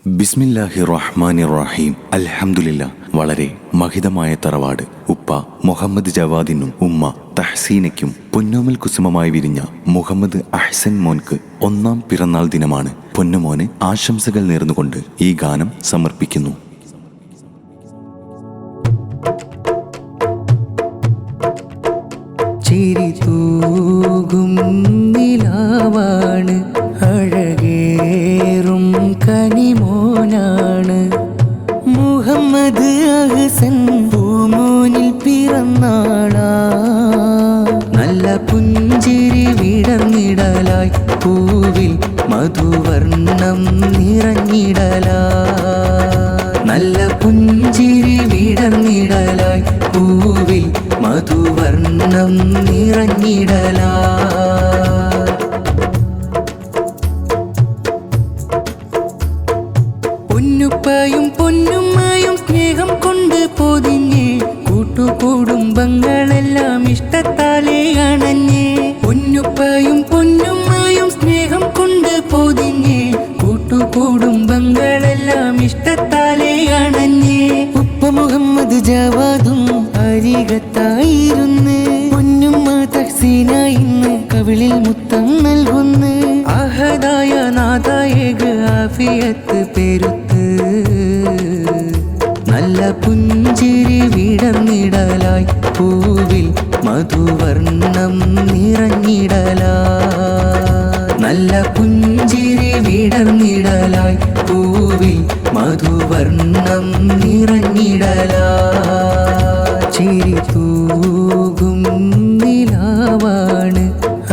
ബിസ്മില്ലാഹിർ റഹ്മാനിർ റഹീം. അൽഹംദുലില്ലാ. വളരെ മഹിതമായ തറവാട്. ഉപ്പ മുഹമ്മദ് ജവാദിനും ഉമ്മ തഹ്സീനയ്ക്കും പൊന്നോമൽ കുസുമമായി വിരിഞ്ഞ മുഹമ്മദ് അഹ്സൻ മോൻക്ക് 1-ാം പിറന്നാൾ ദിനമാണ്. പൊന്നുമോന് ആശംസകൾ നേർന്നുകൊണ്ട് ഈ ഗാനം സമർപ്പിക്കുന്നു. ചിരി തൂകും നിലാവാണ്, അഴകേറും കനിമോനാണ് മുഹമ്മദ് അഹ്സൻ. പൂമോനിൽ പിറന്നാളാ, നല്ല പുഞ്ചിരി വിടർന്നിടലായി പൂവിൽ മധുവർണം നിറഞ്ഞിടലായി. നല്ല പുഞ്ചിരി വിടർന്നിടലായി പൂവിൽ മധുവർണം നിറഞ്ഞിടലായി. പൊന്നുപ്പായും പൊന്നുമ്മയും സ്നേഹം കൊണ്ട് പൊതിഞ്ഞ് കൂട്ടുകുടുംബങ്ങളെല്ലാം ഇഷ്ടത്താലേ അണഞ്ഞ്. പൊന്നുപ്പായും പൊന്നുമ്മയും സ്നേഹം കൊണ്ട് പൊതിഞ്ഞ് കൂട്ടുകുടുംബങ്ങളെല്ലാം ഇഷ്ടത്താലേ അണഞ്ഞ്. ഉപ്പ മുഹമ്മദ് ജവാദും അരികത്തായിരുന്ന്, പൊന്നുമ്മ തഹ്സീന ഇന്ന് കവിളിൽ മുത്തം നൽകുന്നു. അഹദായ നാദായേക ആഫിയത്ത് പെരുത്ത്, നല്ല പുഞ്ചിരി വിടർന്നിടലായി പൂവിൽ മധുവർണം നിറഞ്ഞിടലായി. നല്ല പുഞ്ചിരി വിടർന്നിടലായി പൂവിൽ മധുവർണം നിറഞ്ഞിടലായി. ചിരി തൂകും നിലാവാണ്,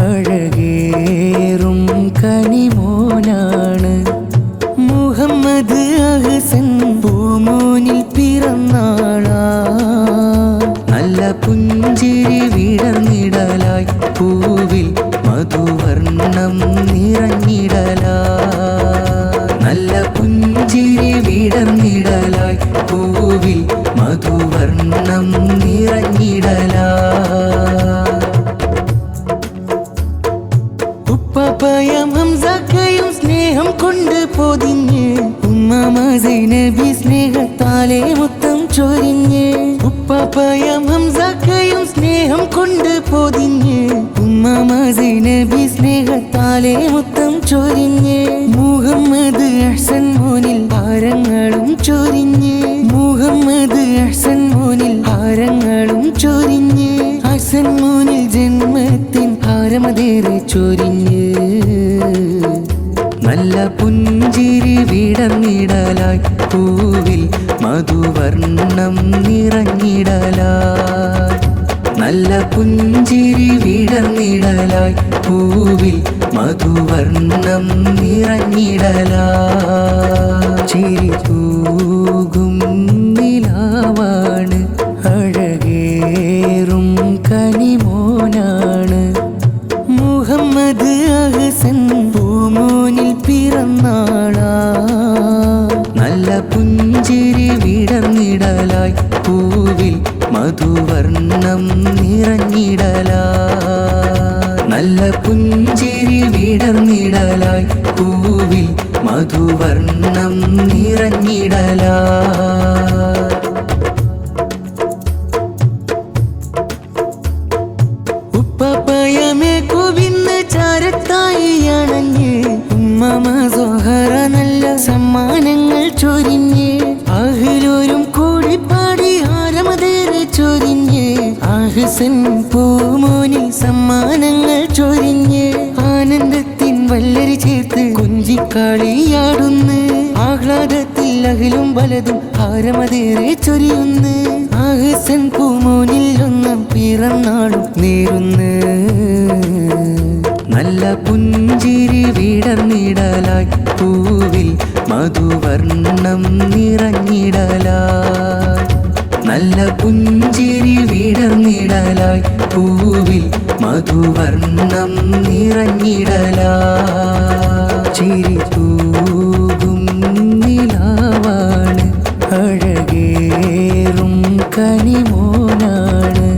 അഴകേറും കനിമോനാണ് മുഹമ്മദ് അഹ്സൻ. പൂമോനിൽ പിറന്നാളാ, നല്ല പുഞ്ചിരി വിടർന്നിടലായി പൂവിൽ മധുവർണം നിറഞ്ഞിടലായി. നല്ല പുഞ്ചിരി വിടർന്നിടലായി പൂവിൽ മധുവർണം നിറഞ്ഞിടലായി. ഉപ്പയും ഹംസക്കയും സ്നേഹം കൊണ്ട് പൊതിഞ്ഞ്, ഉമ്മ സൈനബി സ്നേഹത്താലെ മുത്തം ചൊരിഞ്ഞ്. ഉപ്പയും ഹംസക്കയും സ്നേഹം കൊണ്ട് പൊതിഞ്ഞ്, ഉമ്മ സൈനബി സ്നേഹത്താലെ മുത്തം ചൊരിഞ്ഞ്. മുഹമ്മദ് അഹ്സൻ മോനിൽ ഹാരങ്ങളും ചൊരിഞ്ഞ്, മുഹമ്മദ് അഹ്സൻ മോനിൽ ഹാരങ്ങളും ചൊരിഞ്ഞ്. അഹ്സൻ മോനിൽ ജന്മത്തിൻ ഹാരമതേറെ ചൊരിഞ്ഞ്, നല്ല പുഞ്ചിരി വിടർന്നിടലായി പൂവിൽ മധുവർണം നിറഞ്ഞിടലായി. നല്ല പുഞ്ചിരി വിടർന്നിടലായി പൂവിൽ മധുവർണം നിറഞ്ഞിടലായി. ചിരി തൂകും നിലാവാണ്, അഴകേറും കനിമോനാണ് മുഹമ്മദ് അഹ്സൻ. പൂമോനിൽ പിറന്നാളാ, നല്ല പുഞ്ചിരി വിടർന്നിടലായി പൂവിൽ മധുവർണം നിറഞ്ഞിടലായി. നല്ല പുഞ്ചിരി വിടർന്നിടലായി പൂവിൽ മധുവർണം നിറഞ്ഞിടലായി. ഉപ്പയമേ കുവിന്ന് ചാരത്തായി അണഞ്ഞ്, ഉമ്മ സോഹറ നല്ല സമ്മാനങ്ങൾ ചൊരിഞ്ഞ്. അഹ്ലോരും കൂടിപ്പാടി ഹാരമതേറെ ചൊരിഞ്ഞ്, അഹ്സൻ പൂമോനിൽ സമ്മാനങ്ങൾ ചൊരിഞ്ഞ്. ആനന്ദത്തിൻ വല്ലരി ചേർത്ത് കൊഞ്ചിക്കാളിയാടുന്ന്, ആഹ്ലാദത്തിൽ അഖിലും വലതും ഹാരമതേറെ ചൊരിയുന്ന്. അഹ്സൻ പൂമോനിൽ 1-ാം പിറന്നാളും നേരുന്ന്, നല്ല പുഞ്ചിരി വിടർന്നിടലായി പൂവിൽ മധുവർണം നിറഞ്ഞിടലായി. നല്ല പുഞ്ചിരി വിടർന്നിടലായി പൂവിൽ മധുവർണം നിറഞ്ഞിടലായി. ചിരി തൂകും നിലാവാണ്, അഴകേറും കനിമോനാണ്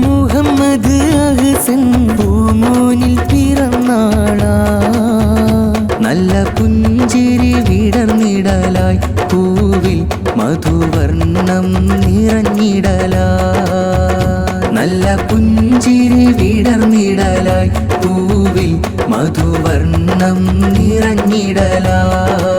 മുഹമ്മദ് അഹ്സൻ. പൂമോനിൽ പിറന്നാളാ, നല്ല പുഞ്ചിരി വിടർന്നിട മധുവർണം നിറഞ്ഞിടലായി നല്ല പുഞ്ചിരി വിടർന്നിടലായി പൂവിൽ മധുവർണം നിറഞ്ഞിടലായി